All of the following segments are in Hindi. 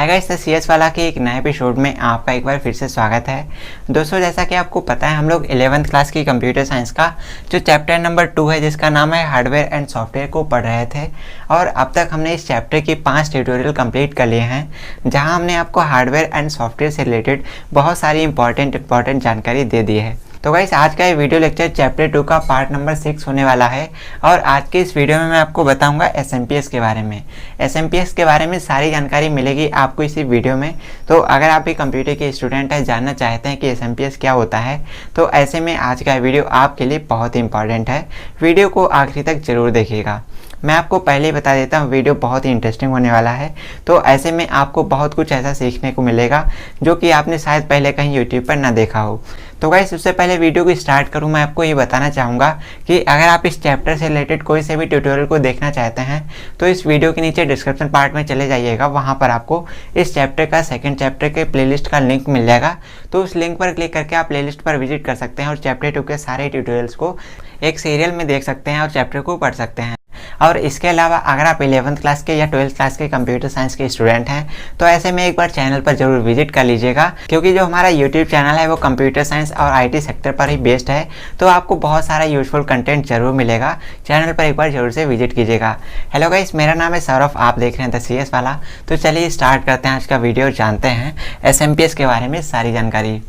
हाय गाइस, तो सीएस वाला के एक नए एपिसोड में आपका एक बार फिर से स्वागत है। दोस्तों, जैसा कि आपको पता है, हम लोग 11th क्लास की कंप्यूटर साइंस का जो चैप्टर नंबर 2 है, जिसका नाम है हार्डवेयर एंड सॉफ्टवेयर, को पढ़ रहे थे। और अब तक हमने इस चैप्टर की 5 ट्यूटोरियल कंप्लीट कर लिए हैं, जहां हमने आपको हार्डवेयर एंड सॉफ्टवेयर से रिलेटेड बहुत सारी इंपॉर्टेंट जानकारी दे दी है। तो गाइस, आज का ये वीडियो लेक्चर चैप्टर 2 का पार्ट नंबर 6 होने वाला है। और आज के इस वीडियो में मैं आपको बताऊंगा एसएमपीएस के बारे में। एसएमपीएस के बारे में सारी जानकारी मिलेगी आपको इसी वीडियो में। तो अगर आप भी कंप्यूटर के स्टूडेंट हैं, जानना चाहते हैं कि एसएमपीएस क्या होता है, तो ऐसे में आज का वीडियो आपके लिए बहुत इंपॉर्टेंट है। वीडियो को आखिरी तक जरूर देखिएगा। मैं आपको पहले ही बता देता हूँ, वीडियो बहुत ही इंटरेस्टिंग होने वाला है। तो ऐसे में आपको बहुत कुछ ऐसा सीखने को मिलेगा जो कि आपने शायद पहले कहीं यूट्यूब पर ना देखा हो। तो गाइस, उससे पहले वीडियो को स्टार्ट करूँ, मैं आपको ये बताना चाहूँगा कि अगर आप इस चैप्टर से रिलेटेड कोई से भी ट्यूटोरियल को देखना चाहते हैं, तो इस वीडियो के नीचे डिस्क्रिप्शन पार्ट में चले जाइएगा। वहाँ पर आपको इस चैप्टर का सेकंड चैप्टर के प्लेलिस्ट का लिंक मिल जाएगा। तो उस लिंक पर क्लिक करके आप प्लेलिस्ट पर विजिट कर सकते हैं और चैप्टर 2 के सारे ट्यूटोरियल्स को एक सीरियल में देख सकते हैं और चैप्टर को पढ़ सकते हैं। और इसके अलावा अगर आप 11th क्लास के या 12th क्लास के कंप्यूटर साइंस के स्टूडेंट हैं, तो ऐसे में एक बार चैनल पर जरूर विजिट कर लीजिएगा, क्योंकि जो हमारा यूट्यूब चैनल है वो कंप्यूटर साइंस और आईटी सेक्टर पर ही बेस्ड है। तो आपको बहुत सारा यूजफुल कंटेंट जरूर मिलेगा। चैनल पर एक बार जरूर से विजिट कीजिएगा। हेलो गाइस, मेरा नाम है सौरभ, आप देख रहे हैं द सीएस वाला। तो चलिए स्टार्ट करते हैं आज का वीडियो, जानते हैं एसएमपीएस के बारे में सारी जानकारी।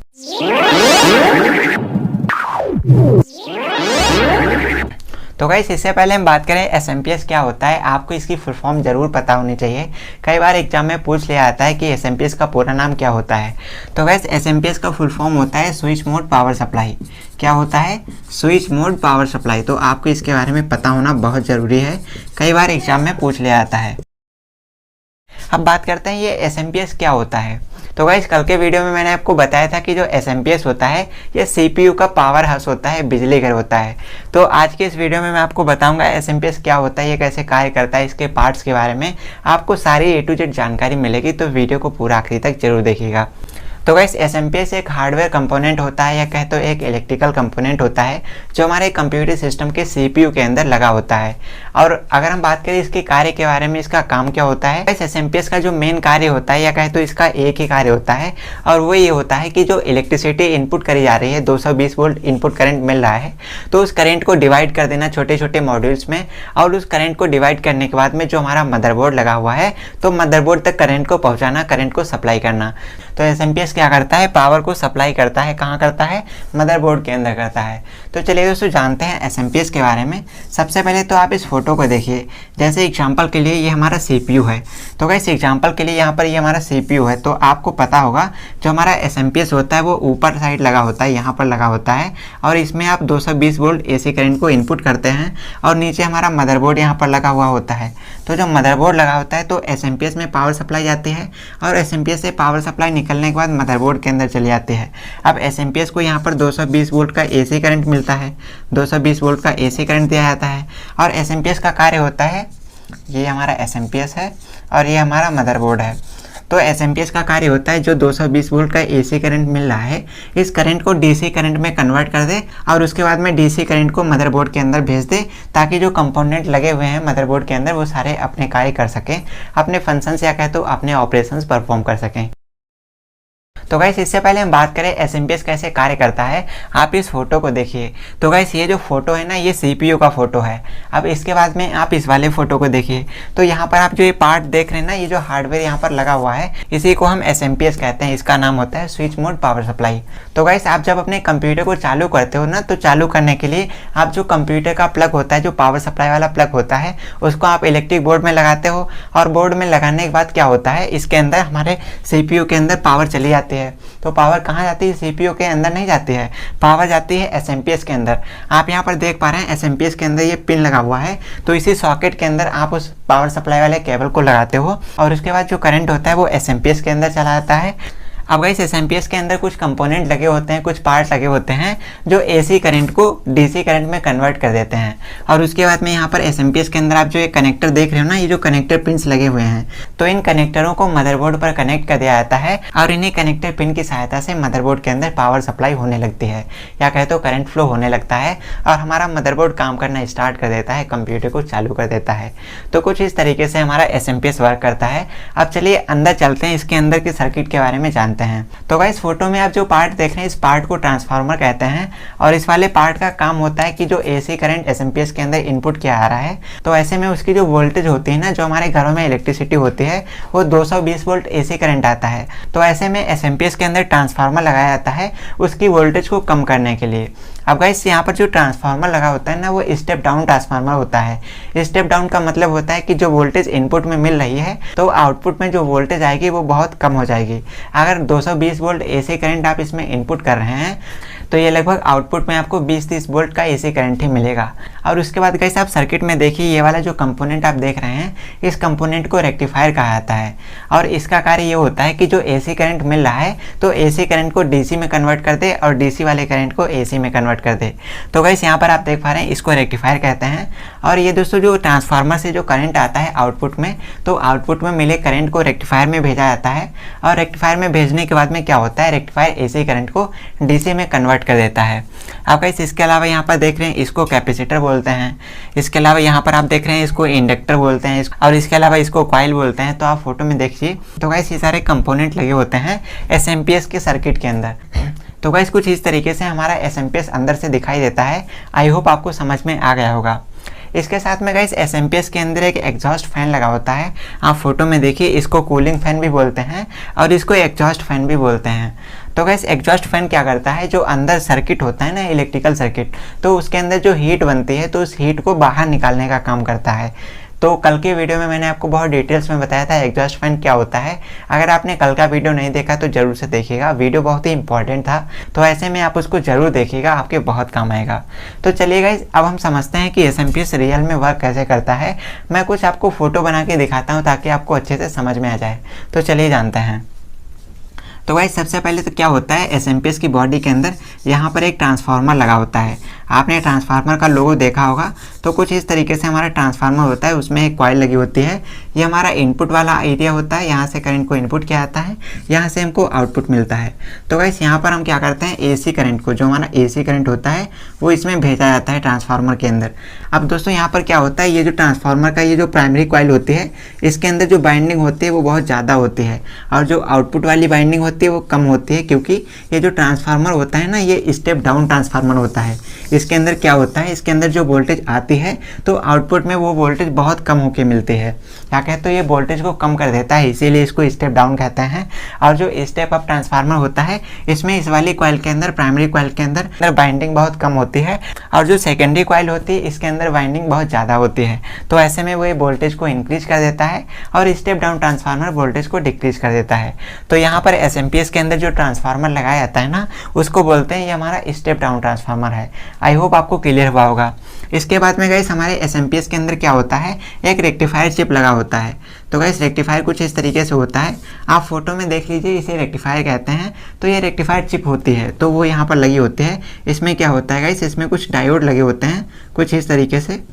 तो गाइस, इससे पहले हम बात करें एसएमपीएस क्या होता है, आपको इसकी फुल फॉर्म जरूर पता होनी चाहिए। कई बार एग्जाम में पूछ लिया जाता है कि एसएमपीएस का पूरा नाम क्या होता है। तो गाइस, एसएमपीएस का फुल फॉर्म होता है स्विच मोड पावर सप्लाई। क्या होता है? Switch mode power supply. तो आपको इसके बारे में पता होना बहुत ज़रूरी है, कई बार एग्जाम में पूछ लिया जाता है। अब बात करते हैं ये एसएमपीएस क्या होता है। तो गाइस, कल के वीडियो में मैंने आपको बताया था कि जो एसएमपीएस होता है ये सीपीयू का पावर हाउस होता है, बिजली घर होता है। तो आज के इस वीडियो में मैं आपको बताऊंगा एसएमपीएस क्या होता है, ये कैसे कार्य करता है, इसके पार्ट्स के बारे में आपको सारी A to Z जानकारी मिलेगी। तो वीडियो को पूरा आखिरी तक जरूर देखिएगा। तो गाइस, एसएमपीएस एक हार्डवेयर कंपोनेंट होता है, या कहे तो एक इलेक्ट्रिकल कंपोनेंट होता है, जो हमारे कंप्यूटर सिस्टम के सीपीयू के अंदर लगा होता है। और अगर हम बात करें इसके कार्य के बारे में, इसका काम क्या होता है, गाइस एसएमपीएस का जो मेन कार्य होता है, या कहे तो इसका एक ही कार्य होता है, और वो ये होता है कि जो इलेक्ट्रिसिटी इनपुट करी जा रही है, 220 वोल्ट इनपुट करंट मिल रहा है, तो उस करंट को डिवाइड कर देना छोटे छोटे मॉड्यूल्स में। और उस करंट को डिवाइड करने के बाद में जो हमारा मदरबोर्ड लगा हुआ है, तो मदरबोर्ड तक करंट को पहुँचाना, करंट को सप्लाई करना। तो एसएमपीएस क्या करता है? पावर को सप्लाई करता है। कहाँ करता है? मदरबोर्ड के अंदर करता है। तो चलिए दोस्तों, जानते हैं एसएमपीएस के बारे में। सबसे पहले तो आप इस फोटो को देखिए। जैसे एग्जांपल के लिए ये हमारा सीपीयू है। तो गाइस, एग्जांपल के लिए यहाँ पर ये हमारा सीपीयू है। तो आपको पता होगा जो हमारा एसएमपीएस होता है वो ऊपर साइड लगा होता है, यहाँ पर लगा होता है। और इसमें आप 220 वोल्ट एसी करंट को इनपुट करते हैं, और नीचे हमारा मदरबोर्ड यहाँ पर लगा हुआ होता है। तो जब मदरबोर्ड लगा होता है तो एसएमपीएस में पावर सप्लाई जाती है, और एसएमपीएस से पावर सप्लाई निकलने के बाद मदरबोर्ड के अंदर चली जाती है। अब एसएमपीएस को यहाँ पर 220 वोल्ट का एसी करंट मिलता है, 220 वोल्ट का एसी करंट दिया जाता है। और एसएमपीएस का कार्य होता है, ये हमारा एसएमपीएस है और ये हमारा मदरबोर्ड है। तो एसएमपीएस का कार्य होता है, जो 220 वोल्ट का एसी करंट मिल रहा है, इस करंट को डीसी करंट में कन्वर्ट कर दे, और उसके बाद में डीसी करंट को मदरबोर्ड के अंदर भेज दे, ताकि जो कंपोनेंट लगे हुए हैं मदरबोर्ड के अंदर वो सारे अपने कार्य कर सकें, अपने फंक्शंस या कहे तो अपने ऑपरेशंस परफॉर्म कर सकें। तो गाइस, इससे पहले हम बात करें एसएमपीएस कैसे कार्य करता है, आप इस फोटो को देखिए। तो गाइस, ये जो फोटो है ना, ये सीपीयू का फोटो है। अब इसके बाद में आप इस वाले फोटो को देखिए। तो यहाँ पर आप जो ये पार्ट देख रहे हैं ना, ये जो हार्डवेयर यहाँ पर लगा हुआ है, इसी को हम एसएमपीएस कहते हैं। इसका नाम होता है स्विच मोड पावर सप्लाई। तो गाइस, आप जब अपने कंप्यूटर को चालू करते हो ना, तो चालू करने के लिए आप जो कंप्यूटर का प्लग होता है, जो पावर सप्लाई वाला प्लग होता है, उसको आप इलेक्ट्रिक बोर्ड में लगाते हो। और बोर्ड में लगाने के बाद क्या होता है, इसके अंदर हमारे सीपीयू के अंदर पावर चली जाती है। तो पावर कहाँ जाती है? सीपीयू के अंदर नहीं जाती है, पावर जाती है एसएमपीएस के अंदर। आप यहाँ पर देख पा रहे हैं एसएमपीएस के अंदर ये पिन लगा हुआ है। तो इसी सॉकेट के अंदर आप उस पावर सप्लाई वाले केबल को लगाते हो, और उसके बाद जो करंट होता है वो एसएमपीएस के अंदर चला जाता है। अब गाइस एसएमपीएस के अंदर कुछ कंपोनेंट लगे होते हैं, कुछ पार्ट लगे होते हैं जो एसी करंट को डीसी करंट में कन्वर्ट कर देते हैं। और उसके बाद में यहाँ पर एसएमपीएस के अंदर आप जो ये कनेक्टर देख रहे हो ना, ये जो कनेक्टर पिन्स लगे हुए हैं, तो इन कनेक्टरों को मदरबोर्ड पर कनेक्ट कर दिया जाता है और इन्हीं कनेक्टर पिन की सहायता से मदरबोर्ड के अंदर पावर सप्लाई होने लगती है, या कहे तो करंट फ्लो होने लगता है और हमारा मदरबोर्ड काम करना स्टार्ट कर देता है, कंप्यूटर को चालू कर देता है। तो कुछ इस तरीके से हमारा एसएमपीएस वर्क करता है। अब चलिए अंदर चलते हैं, इसके अंदर के सर्किट के बारे में जानते हैं। तो गाइस फोटो में आप जो पार्ट देख रहे हैं, इस पार्ट को ट्रांसफार्मर कहते हैं और इस वाले पार्ट का काम होता है कि जो एसी करंट एसएमपीएस के अंदर इनपुट किया आ रहा है, तो ऐसे में उसकी जो वोल्टेज होती है ना, जो हमारे घरों में इलेक्ट्रिसिटी होती है, वो 220 वोल्ट एसी करंट आता है। तो ऐसे में एसएमपीएस के अंदर ट्रांसफार्मर लगाया जाता है उसकी वोल्टेज को कम करने के लिए। अब गाइस यहाँ पर जो ट्रांसफार्मर लगा होता है ना, वो स्टेप डाउन ट्रांसफार्मर होता है। स्टेप डाउन का मतलब होता है कि जो वोल्टेज इनपुट में मिल रही है, तो आउटपुट में जो वोल्टेज आएगी वो बहुत कम हो जाएगी। अगर 220 वोल्ट एसी करंट आप इसमें इनपुट कर रहे हैं, तो ये लगभग आउटपुट में आपको 20-30 वोल्ट का एसी करंट ही मिलेगा। और उसके बाद गाइस आप सर्किट में देखिए, ये वाला जो कंपोनेंट आप देख रहे हैं, इस कंपोनेंट को रेक्टिफायर कहा जाता है और इसका कार्य ये होता है कि जो एसी करंट मिल रहा है, तो एसी करंट को डीसी में कन्वर्ट कर दे और डीसी वाले करंट को एसी में कन्वर्ट कर दे। तो गाइस यहाँ पर आप देख पा रहे हैं, इसको रेक्टिफायर कहते हैं। और ये दोस्तों जो ट्रांसफार्मर से जो करंट आता है आउटपुट में, तो आउटपुट में मिले करंट को रेक्टिफायर में भेजा जाता है और रेक्टिफायर में भेजने के बाद में क्या होता है, रेक्टिफायर एसी करंट को डीसी में कन्वर्ट कर देता है। आप गाइस इसके अलावा यहाँ पर देख रहे हैं, इसको कैपेसिटर बोलते हैं। इसके अलावा यहाँ पर आप देख रहे हैं, इसको इंडक्टर बोलते हैं और इसके अलावा इसको कॉइल बोलते हैं। तो आप फोटो में देखिए, तो गाइस ये सारे कंपोनेंट लगे होते हैं एसएमपीएस के सर्किट के अंदर। तो गाइस कुछ इस तरीके से हमारा एसएमपीएस अंदर से दिखाई देता है। आई होप आपको समझ में आ गया होगा। इसके साथ में गाइस एसएमपीएस के अंदर एक एग्जॉस्ट फैन लगा होता है। आप फोटो में देखिए, इसको कूलिंग फैन भी बोलते हैं और इसको एग्जॉस्ट फैन भी बोलते हैं। तो गाइस एग्जॉस्ट फैन क्या करता है, जो अंदर सर्किट होता है ना, इलेक्ट्रिकल सर्किट, तो उसके अंदर जो हीट बनती है, तो उस हीट को बाहर निकालने का काम करता है। तो कल के वीडियो में मैंने आपको बहुत डिटेल्स में बताया था एग्जॉस्ट फैन क्या होता है। अगर आपने कल का वीडियो नहीं देखा तो ज़रूर से देखिएगा, वीडियो बहुत ही इंपॉर्टेंट था। तो ऐसे में आप उसको ज़रूर देखिएगा, आपके बहुत काम आएगा। तो चलिए गाइस, अब हम समझते हैं कि एसएमपीएस रियल में वर्क कैसे करता है। मैं कुछ आपको फ़ोटो बना के दिखाता हूँ ताकि आपको अच्छे से समझ में आ जाए। तो चलिए जानते हैं। तो गाइस सबसे पहले तो क्या होता है, एसएमपीएस की बॉडी के अंदर यहाँ पर एक ट्रांसफार्मर लगा होता है। आपने ट्रांसफार्मर का लोगो देखा होगा। तो कुछ इस तरीके से हमारा ट्रांसफार्मर होता है, उसमें एक कॉइल लगी होती है। ये हमारा इनपुट वाला एरिया होता है, यहाँ से करंट को इनपुट किया जाता है, यहाँ से हमको आउटपुट मिलता है। तो गाइस यहाँ पर हम क्या करते हैं, एसी करंट को, जो हमारा एसी करंट होता है, वो इसमें भेजा जाता है ट्रांसफार्मर के अंदर। अब दोस्तों यहाँ पर क्या होता है, ये जो ट्रांसफार्मर का ये जो प्राइमरी कॉइल होती है, इसके अंदर जो बाइंडिंग होती है वो बहुत ज़्यादा होती है और जो आउटपुट वाली बाइंडिंग होती है वो कम होती है, क्योंकि ये जो ट्रांसफार्मर होता है ना, ये स्टेप डाउन ट्रांसफार्मर होता है। इसके अंदर क्या होता है, इसके अंदर जो वोल्टेज आती है, तो आउटपुट में वो वोल्टेज बहुत कम होके मिलती है। क्या कहते हैं, ये वोल्टेज को कम कर देता है, इसीलिए इसको स्टेप डाउन कहते हैं। और जो स्टेप अप ट्रांसफार्मर होता है, इसमें इस वाली कॉइल के अंदर, प्राइमरी कॉइल के अंदर बाइंडिंग बहुत कम होती है और जो सेकेंडरी कॉइल होती है, इसके अंदर बाइंडिंग बहुत ज़्यादा होती है। तो ऐसे में वो ये वोल्टेज को इंक्रीज कर देता है और स्टेप डाउन ट्रांसफार्मर वोल्टेज को डिक्रीज कर देता है। तो यहाँ पर एसएमपीएस के अंदर जो ट्रांसफार्मर लगाया जाता है ना, उसको बोलते हैं ये हमारा स्टेप डाउन ट्रांसफार्मर है। आई होप आपको क्लियर हुआ होगा। इसके बाद में गाइस हमारे एसएमपीएस के अंदर क्या होता है, एक रेक्टिफायर चिप लगा होता है। तो गाइस रेक्टिफायर कुछ इस तरीके से होता है, आप फोटो में देख लीजिए, इसे रेक्टिफायर कहते हैं। तो ये रेक्टिफायर चिप होती है, तो वो यहाँ पर लगी होती है। इसमें क्या होता है गाइस, इसमें कुछ डायोड लगे होते हैं कुछ इस तरीके से।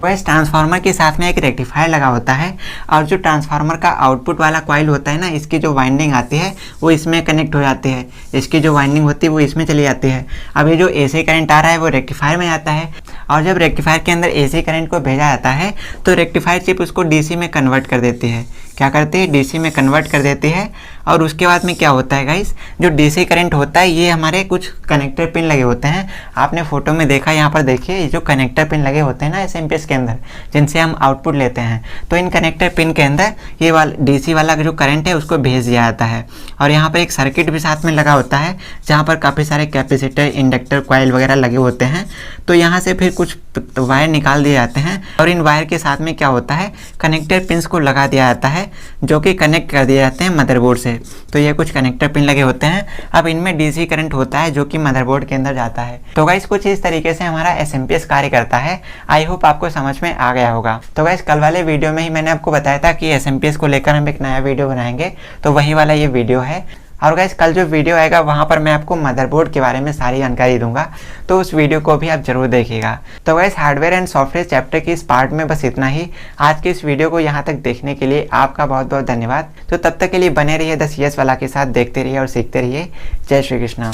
वैसे ट्रांसफार्मर के साथ में एक रेक्टिफायर लगा होता है और जो ट्रांसफार्मर का आउटपुट वाला कॉइल होता है ना, इसकी जो वाइंडिंग आती है वो इसमें कनेक्ट हो जाती है, इसकी जो वाइंडिंग होती है वो इसमें चली जाती है। अब ये जो एसी करंट आ रहा है वो रेक्टिफायर में आता है और जब रेक्टिफायर के अंदर एसी करंट को भेजा जाता है, तो रेक्टिफायर चिप उसको डीसी में कन्वर्ट कर देती है। क्या करती है, डीसी में कन्वर्ट कर देती है। और उसके बाद में क्या होता है गाइस, जो डीसी करंट होता है, ये हमारे कुछ कनेक्टर पिन लगे होते हैं। आपने फोटो में देखा, यहाँ पर देखिए, ये जो कनेक्टर पिन लगे होते हैं ना एसएमपीएस के अंदर, जिनसे हम आउटपुट लेते हैं, तो इन कनेक्टर पिन के अंदर ये वाला डीसी वाला जो करंट है उसको भेज दिया जाता है। और यहाँ पर एक सर्किट भी साथ में लगा होता है, जहाँ पर काफ़ी सारे कैपेसिटर, इंडक्टर, कॉइल वगैरह लगे होते हैं। तो यहाँ से फिर कुछ वायर निकाल दिए जाते हैं और इन वायर के साथ में क्या होता है, कनेक्टर पिन्स को लगा दिया जाता है, जो कि कनेक्ट कर दिए जाते हैं मदरबोर्ड से। से। तो ये कुछ कनेक्टर पिन लगे होते हैं। अब इनमें डीसी करंट होता है जो कि मदरबोर्ड के अंदर जाता है। तो गाइस कुछ इस तरीके से हमारा एसएमपीएस कार्य करता है। आई होप आपको समझ में आ गया होगा। तो गाइस कल वाले वीडियो में ही मैंने आपको बताया था कि एसएमपीएस को लेकर हम एक नया वीडियो बनाएंगे, तो वही वाला ये वीडियो है। और गाइस कल जो वीडियो आएगा वहाँ पर मैं आपको मदरबोर्ड के बारे में सारी जानकारी दूंगा, तो उस वीडियो को भी आप जरूर देखिएगा। तो guys hardware and software chapter की इस पार्ट में बस इतना ही। आज के इस वीडियो को यहाँ तक देखने के लिए आपका बहुत बहुत धन्यवाद। तो तब तक के लिए बने रहिए 10 CS वाला के साथ, देखते रहिए और सीखते रहिए। जय श्री कृष्णा।